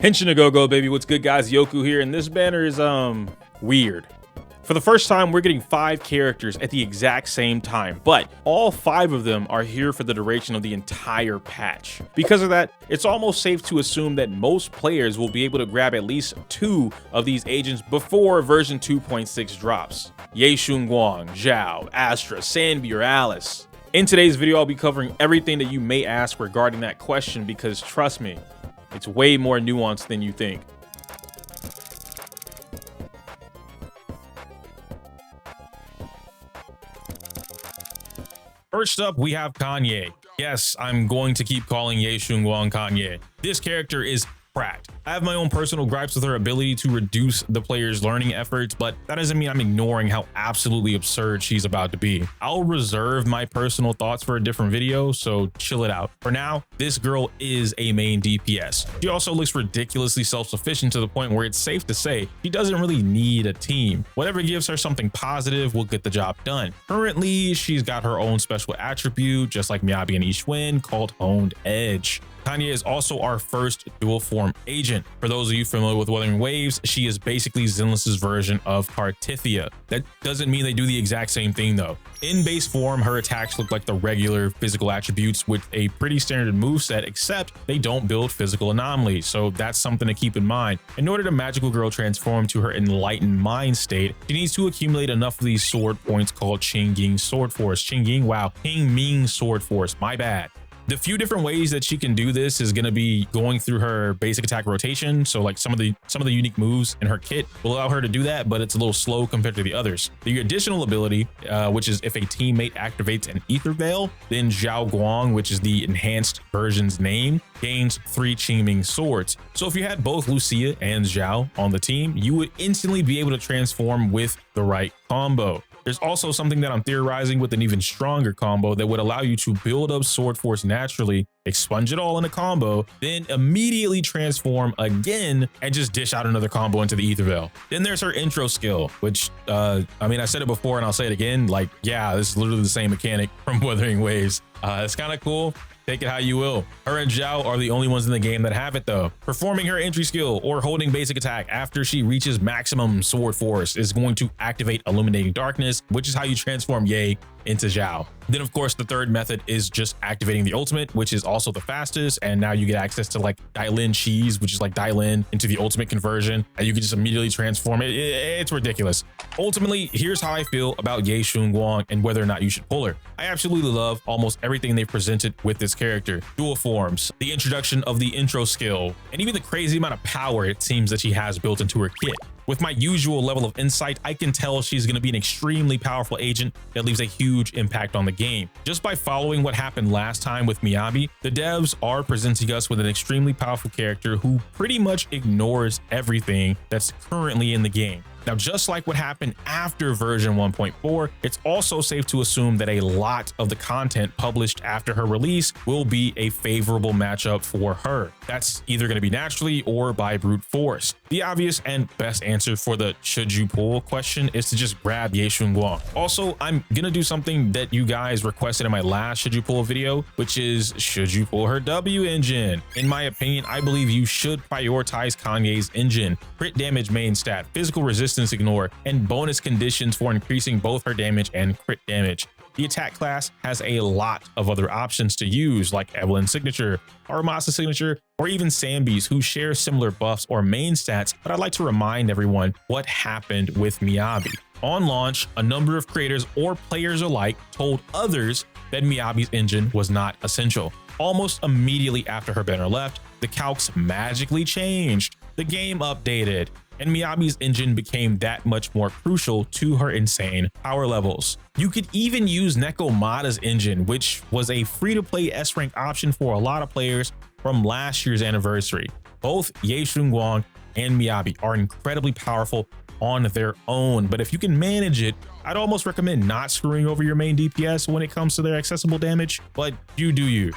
Henshin a go-go, baby. What's good, guys? Yoku here, and this banner is weird. For the first time, we're getting 5 characters at the exact same time, but all 5 of them are here for the duration of the entire patch. Because of that, it's almost safe to assume that most players will be able to grab at least 2 of these agents before version 2.6 drops. Ye Shunguang, Zhao, Astra, Sanby, or Alice. In today's video, I'll be covering everything that you may ask regarding that question because trust me, it's way more nuanced than you think. First up, we have Kanye. Yes, I'm going to keep calling Ye Shunguang Kanye. This character is cracked. I have my own personal gripes with her ability to reduce the player's learning efforts, but that doesn't mean I'm ignoring how absolutely absurd she's about to be. I'll reserve my personal thoughts for a different video, so chill it out. For now, this girl is a main DPS. She also looks ridiculously self-sufficient to the point where it's safe to say she doesn't really need a team. Whatever gives her something positive will get the job done. Currently, she's got her own special attribute, just like Miyabi and Ishwen, called Honed Edge. Kanye is also our first dual form agent. For those of you familiar with Wuthering Waves, she is basically Zenless's version of Kartithia. That doesn't mean they do the exact same thing though. In base form, her attacks look like the regular physical attributes with a pretty standard moveset, except they don't build physical anomalies, so that's something to keep in mind. In order to Magical Girl transform to her enlightened mind state, she needs to accumulate enough of these sword points called Qingying Sword Force. Qingying, wow, Qingming Sword Force, my bad. The few different ways that she can do this is going to be going through her basic attack rotation. So like some of the unique moves in her kit will allow her to do that, but it's a little slow compared to the others. The additional ability, which is if a teammate activates an Ether Veil, then Zhao Guang, which is the enhanced version's name, gains 3 Qingming swords. So if you had both Lucia and Zhao on the team, you would instantly be able to transform with the right combo. There's also something that I'm theorizing with an even stronger combo that would allow you to build up sword force naturally, expunge it all in a combo, then immediately transform again and just dish out another combo into the Ether Veil. Then there's her intro skill, which, I mean, I said it before and I'll say it again, like, yeah, this is literally the same mechanic from Wuthering Waves. It's kind of cool. Take it how you will. Her and Zhao are the only ones in the game that have it though. Performing her entry skill or holding basic attack after she reaches maximum sword force is going to activate Illuminating Darkness, which is how you transform Ye into Zhao. Then of course the third method is just activating the ultimate, which is also the fastest, and now you get access to like Dailin Cheese, which is like Dailin into the ultimate conversion, and you can just immediately transform it. It's ridiculous. Ultimately, here's how I feel about Ye Shunguang and whether or not you should pull her. I absolutely love almost everything they've presented with this character. Dual forms, the introduction of the intro skill, and even the crazy amount of power it seems that she has built into her kit. With my usual level of insight, I can tell she's going to be an extremely powerful agent that leaves a huge impact on the game. Just by following what happened last time with Miyabi, the devs are presenting us with an extremely powerful character who pretty much ignores everything that's currently in the game. Now, just like what happened after version 1.4, it's also safe to assume that a lot of the content published after her release will be a favorable matchup for her. That's either going to be naturally or by brute force. The obvious and best answer for the should you pull question is to just grab Ye Shunguang. Also, I'm going to do something that you guys requested in my last should you pull video, which is should you pull her W engine? In my opinion, I believe you should prioritize Kanye's engine, crit damage main stat, physical resistance ignore, and bonus conditions for increasing both her damage and crit damage. The attack class has a lot of other options to use, like Evelyn's signature, Aramasa's signature, or even Sanby's, who share similar buffs or main stats, but I'd like to remind everyone what happened with Miyabi. On launch, a number of creators or players alike told others that Miyabi's engine was not essential. Almost immediately after her banner left, the calcs magically changed, the game updated, and Miyabi's engine became that much more crucial to her insane power levels. You could even use Nekomata's engine, which was a free-to-play S-rank option for a lot of players from last year's anniversary. Both Ye Shunguang and Miyabi are incredibly powerful on their own, but if you can manage it, I'd almost recommend not screwing over your main DPS when it comes to their accessible damage, but you do you.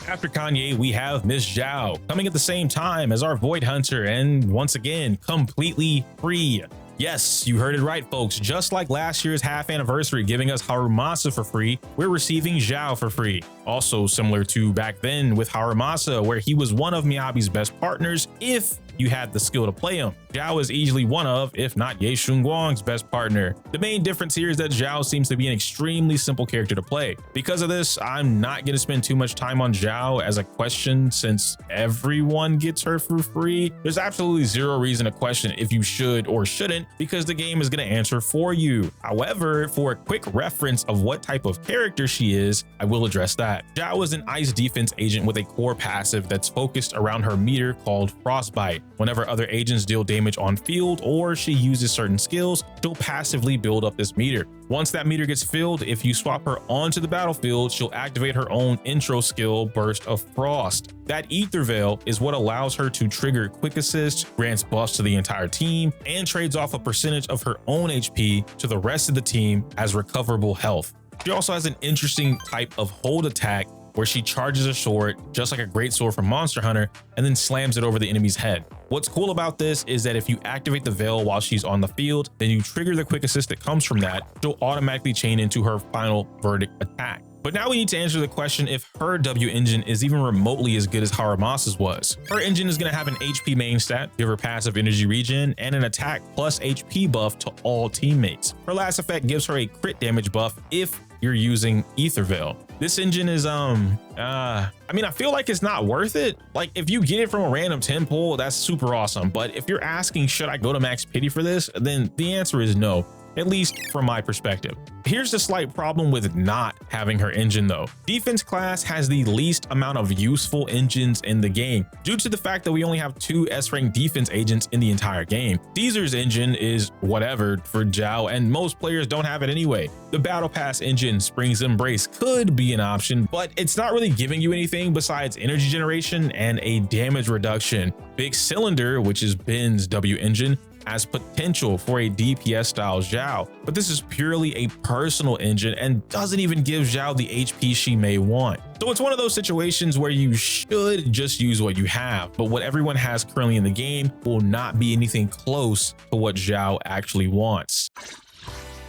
After Kanye, we have Miss Zhao coming at the same time as our Void Hunter, and once again, completely free. Yes, you heard it right, folks. Just like last year's half anniversary giving us Harumasa for free, we're receiving Zhao for free. Also similar to back then with Harumasa, where he was one of Miyabi's best partners if you had the skill to play him. Zhao is easily one of, if not Ye Shunguang's best partner. The main difference here is that Zhao seems to be an extremely simple character to play. Because of this, I'm not going to spend too much time on Zhao as a question since everyone gets her for free. There's absolutely zero reason to question if you should or shouldn't because the game is going to answer for you. However, for a quick reference of what type of character she is, I will address that. Zhao is an ice defense agent with a core passive that's focused around her meter called Frostbite. Whenever other agents deal damage on field or she uses certain skills, she'll passively build up this meter. Once that meter gets filled, if you swap her onto the battlefield, she'll activate her own intro skill, Burst of Frost. That Ether Veil is what allows her to trigger quick assist, grants buffs to the entire team, and trades off a percentage of her own HP to the rest of the team as recoverable health. She also has an interesting type of hold attack where she charges a sword just like a great sword from Monster Hunter and then slams it over the enemy's head. What's cool about this is that if you activate the veil while she's on the field, then you trigger the quick assist that comes from that, she'll automatically chain into her final verdict attack. But now we need to answer the question if her W engine is even remotely as good as Harumasa's was. Her engine is going to have an HP main stat, give her passive energy regen, and an attack plus HP buff to all teammates. Her last effect gives her a crit damage buff if you're using Ether Veil. This engine is I feel like it's not worth it. Like if you get it from a random 10 pull, that's super awesome. But if you're asking, should I go to max pity for this? Then the answer is no, at least from my perspective. Here's the slight problem with not having her engine though. Defense class has the least amount of useful engines in the game due to the fact that we only have 2 S-rank defense agents in the entire game. Caesar's engine is whatever for Zhao and most players don't have it anyway. The Battle Pass engine, Spring's Embrace, could be an option, but it's not really giving you anything besides energy generation and a damage reduction. Big Cylinder, which is Ben's W engine, has potential for a DPS style Zhao, but this is purely a personal engine and doesn't even give Zhao the HP she may want. So it's one of those situations where you should just use what you have, but what everyone has currently in the game will not be anything close to what Zhao actually wants.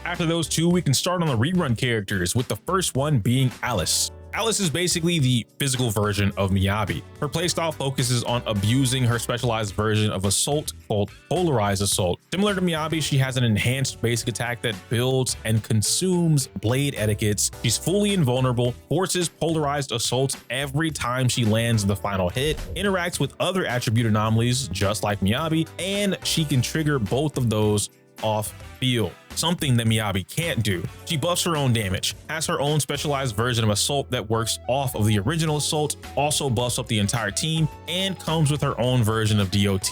After those two, we can start on the rerun characters, with the first one being Alice. Alice is basically the physical version of Miyabi. Her playstyle focuses on abusing her specialized version of Assault called Polarized Assault. Similar to Miyabi, she has an enhanced basic attack that builds and consumes blade etiquettes. She's fully invulnerable, forces Polarized Assaults every time she lands the final hit, interacts with other attribute anomalies just like Miyabi, and she can trigger both of those off field, something that Miyabi can't do. She buffs her own damage, has her own specialized version of Assault that works off of the original Assault, also buffs up the entire team, and comes with her own version of DOT.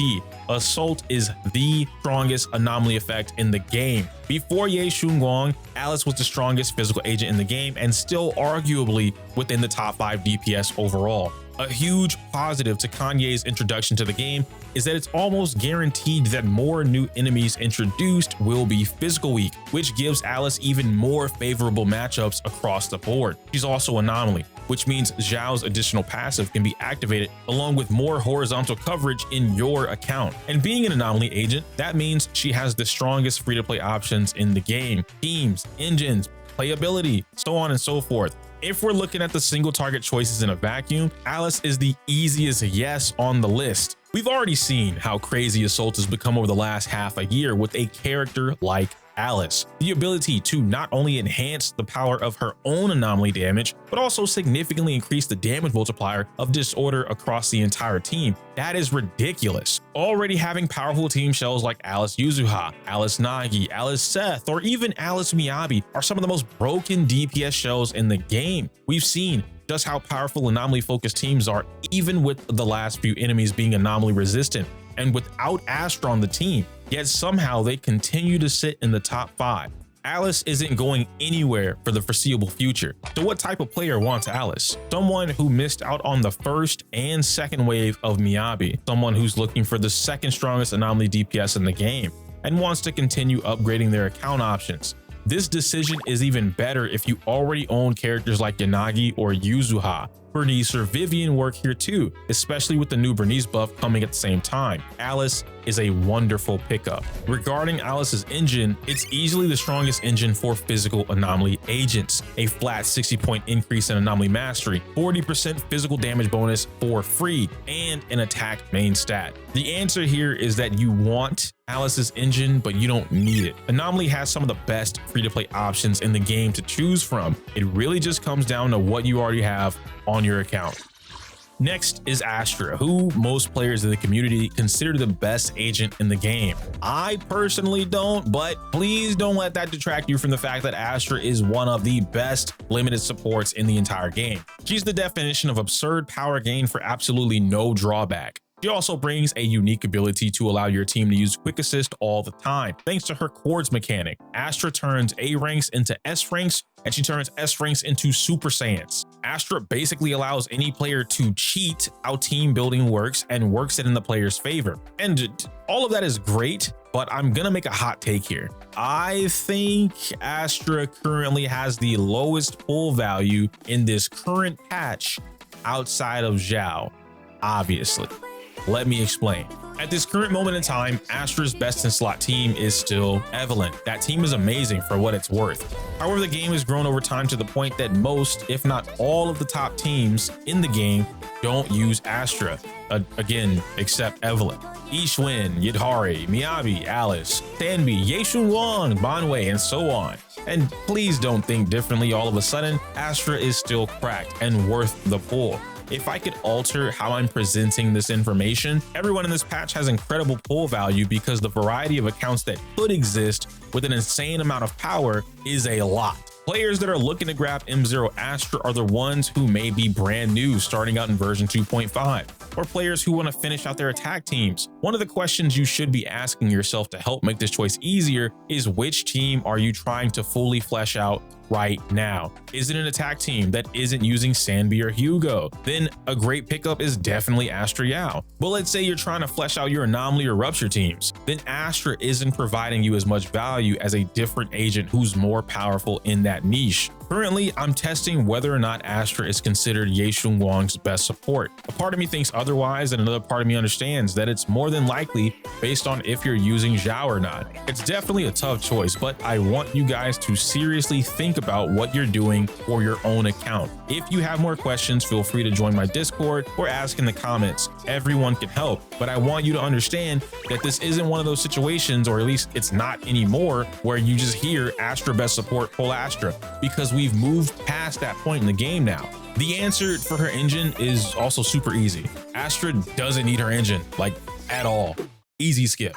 Assault is the strongest anomaly effect in the game. Before Ye Shunguang, Alice was the strongest physical agent in the game and still arguably within the top 5 DPS overall. A huge positive to Kanye's introduction to the game is that it's almost guaranteed that more new enemies introduced will be physical weak, which gives Alice even more favorable matchups across the board. She's also anomaly, which means Zhao's additional passive can be activated along with more horizontal coverage in your account. And being an anomaly agent, that means she has the strongest free-to-play options in the game: teams, engines, playability, so on and so forth. If we're looking at the single target choices in a vacuum, Alice is the easiest yes on the list. We've already seen how crazy Assault has become over the last half a year with a character like Alice. The ability to not only enhance the power of her own anomaly damage, but also significantly increase the damage multiplier of Disorder across the entire team. That is ridiculous. Already having powerful team shells like Alice Yuzuha, Alice Nagi, Alice Seth, or even Alice Miyabi are some of the most broken DPS shells in the game. We've seen just how powerful anomaly focused teams are, even with the last few enemies being anomaly resistant and without Astra on the team, yet somehow they continue to sit in the top 5. Alice isn't going anywhere for the foreseeable future. So what type of player wants Alice? Someone who missed out on the first and second wave of Miyabi, someone who's looking for the second strongest anomaly DPS in the game and wants to continue upgrading their account options. This decision is even better if you already own characters like Yanagi or Yuzuha. Bernice or Vivian work here too, especially with the new Bernice buff coming at the same time. Alice is a wonderful pickup. Regarding Alice's engine, it's easily the strongest engine for physical anomaly agents. A flat 60-point increase in anomaly mastery, 40% physical damage bonus for free, and an attack main stat. The answer here is that you want Alice's engine, but you don't need it. Anomaly has some of the best free-to-play options in the game to choose from. It really just comes down to what you already have on your account. Next is Astra, who most players in the community consider the best agent in the game. I personally don't, but please don't let that detract you from the fact that Astra is one of the best limited supports in the entire game. She's the definition of absurd power gain for absolutely no drawback. She also brings a unique ability to allow your team to use quick assist all the time. Thanks to her chords mechanic, Astra turns A ranks into S ranks, and she turns S ranks into Super Saiyans. Astra basically allows any player to cheat how team building works and works it in the player's favor. And all of that is great, but I'm gonna make a hot take here. I think Astra currently has the lowest pull value in this current patch outside of Zhao, obviously. Let me explain. At this current moment in time, Astra's best in slot team is still Evelyn. That team is amazing for what it's worth. However, the game has grown over time to the point that most, if not all of the top teams in the game don't use Astra. Again, except Evelyn. Ishwin, Yidhari, Miyabi, Alice, Sanby, Ye Shunguang, Banwei, and so on. And please don't think differently all of a sudden. Astra is still cracked and worth the pull. If I could alter how I'm presenting this information, everyone in this patch has incredible pull value because the variety of accounts that could exist with an insane amount of power is a lot. Players that are looking to grab M0 Astra are the ones who may be brand new starting out in version 2.5, or players who want to finish out their attack teams. One of the questions you should be asking yourself to help make this choice easier is, which team are you trying to fully flesh out right now? Is it an attack team that isn't using Sanby or Hugo? Then a great pickup is definitely Astra Yao. But let's say you're trying to flesh out your anomaly or rupture teams. Then Astra isn't providing you as much value as a different agent who's more powerful in that niche. Currently, I'm testing whether or not Astra is considered Ye Shunguang's best support. A part of me thinks otherwise, and another part of me understands that it's more than likely based on if you're using Zhao or not. It's definitely a tough choice, but I want you guys to seriously think about what you're doing for your own account. If you have more questions, feel free to join my Discord or ask in the comments. Everyone can help, but I want you to understand that this isn't one of those situations, or at least it's not anymore, where you just hear Astra best support, pull Astra, because we've moved past that point in the game now. The answer for her engine is also super easy. Astra doesn't need her engine, like, at all. Easy skip.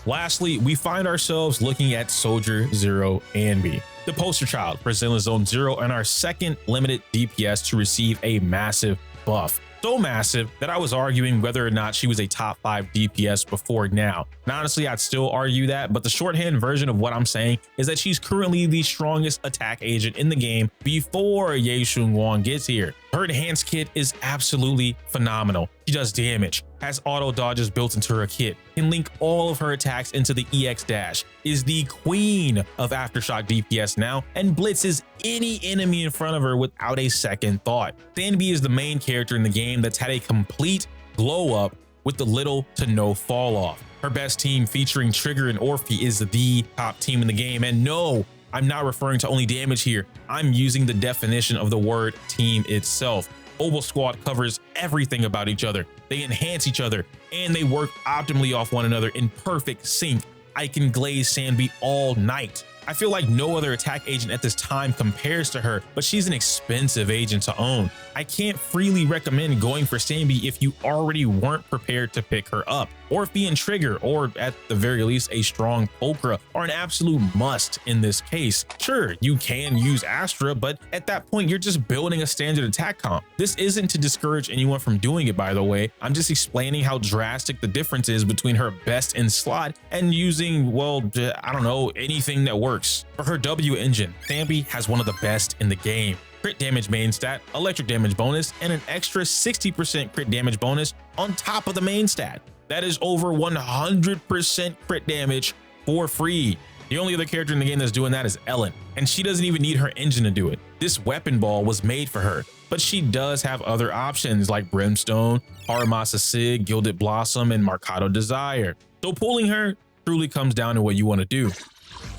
Lastly, we find ourselves looking at Soldier Zero Anby, the poster child for Zenless Zone Zero and our second limited DPS to receive a massive buff. So massive that I was arguing whether or not she was a top 5 DPS before now. And honestly, I'd still argue that, but the shorthand version of what I'm saying is that she's currently the strongest attack agent in the game before Ye Shunguang gets here. Her enhanced kit is absolutely phenomenal. She does damage, has auto dodges built into her kit, can link all of her attacks into the EX dash, is the queen of aftershock DPS now, and blitzes any enemy in front of her without a second thought. Sanby is the main character in the game that's had a complete glow up with the little to no fall off. Her best team featuring Trigger and Orphe is the top team in the game, and no, I'm not referring to only damage here. I'm using the definition of the word team itself. Oval Squad covers everything about each other. They enhance each other, and they work optimally off one another in perfect sync. I can glaze Sanby all night. I feel like no other attack agent at this time compares to her, but she's an expensive agent to own. I can't freely recommend going for Sanby if you already weren't prepared to pick her up. Orphe and Trigger, or at the very least a strong Pulchra, are an absolute must in this case. Sure, you can use Astra, but at that point you're just building a standard attack comp. This isn't to discourage anyone from doing it, by the way. I'm just explaining how drastic the difference is between her best in slot and using, well, I don't know, anything that works. For her W engine, Sanby has one of the best in the game. Crit damage main stat, electric damage bonus, and an extra 60% crit damage bonus on top of the main stat. That is over 100% crit damage for free. The only other character in the game that's doing that is Ellen, and she doesn't even need her engine to do it. This weapon ball was made for her, but she does have other options like Brimstone, Haramasa Sig, Gilded Blossom, and Marcato Desire. So pulling her truly comes down to what you want to do.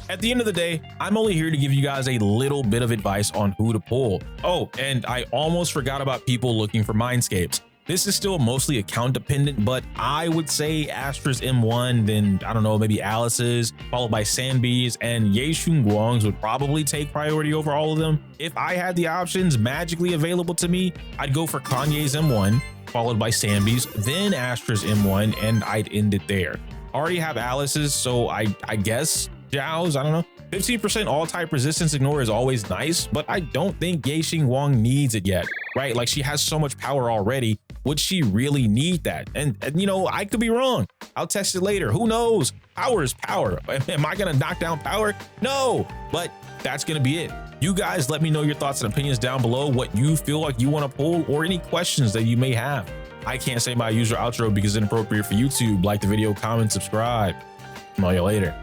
At the end of the day, I'm only here to give you guys a little bit of advice on who to pull. Oh, and I almost forgot about people looking for Mindscapes. This is still mostly account dependent, but I would say Astra's M1, then I don't know, maybe Alice's, followed by Sanby's, and Ye Shunguang's would probably take priority over all of them. If I had the options magically available to me, I'd go for Kanye's M1, followed by Sanby's, then Astra's M1, and I'd end it there. I already have Alice's, so I guess Zhao's, I don't know. 15% all type resistance ignore is always nice, but I don't think Ye Shunguang needs it yet, right? Like, she has so much power already. Would she really need that? And you know, I could be wrong. I'll test it later. Who knows? Power is power. Am I gonna knock down power? No, but that's gonna be it. You guys let me know your thoughts and opinions down below, what you feel like you want to pull, or any questions that you may have. I can't say my user outro because it's inappropriate for YouTube. Like the video, comment, subscribe. I'll see you later.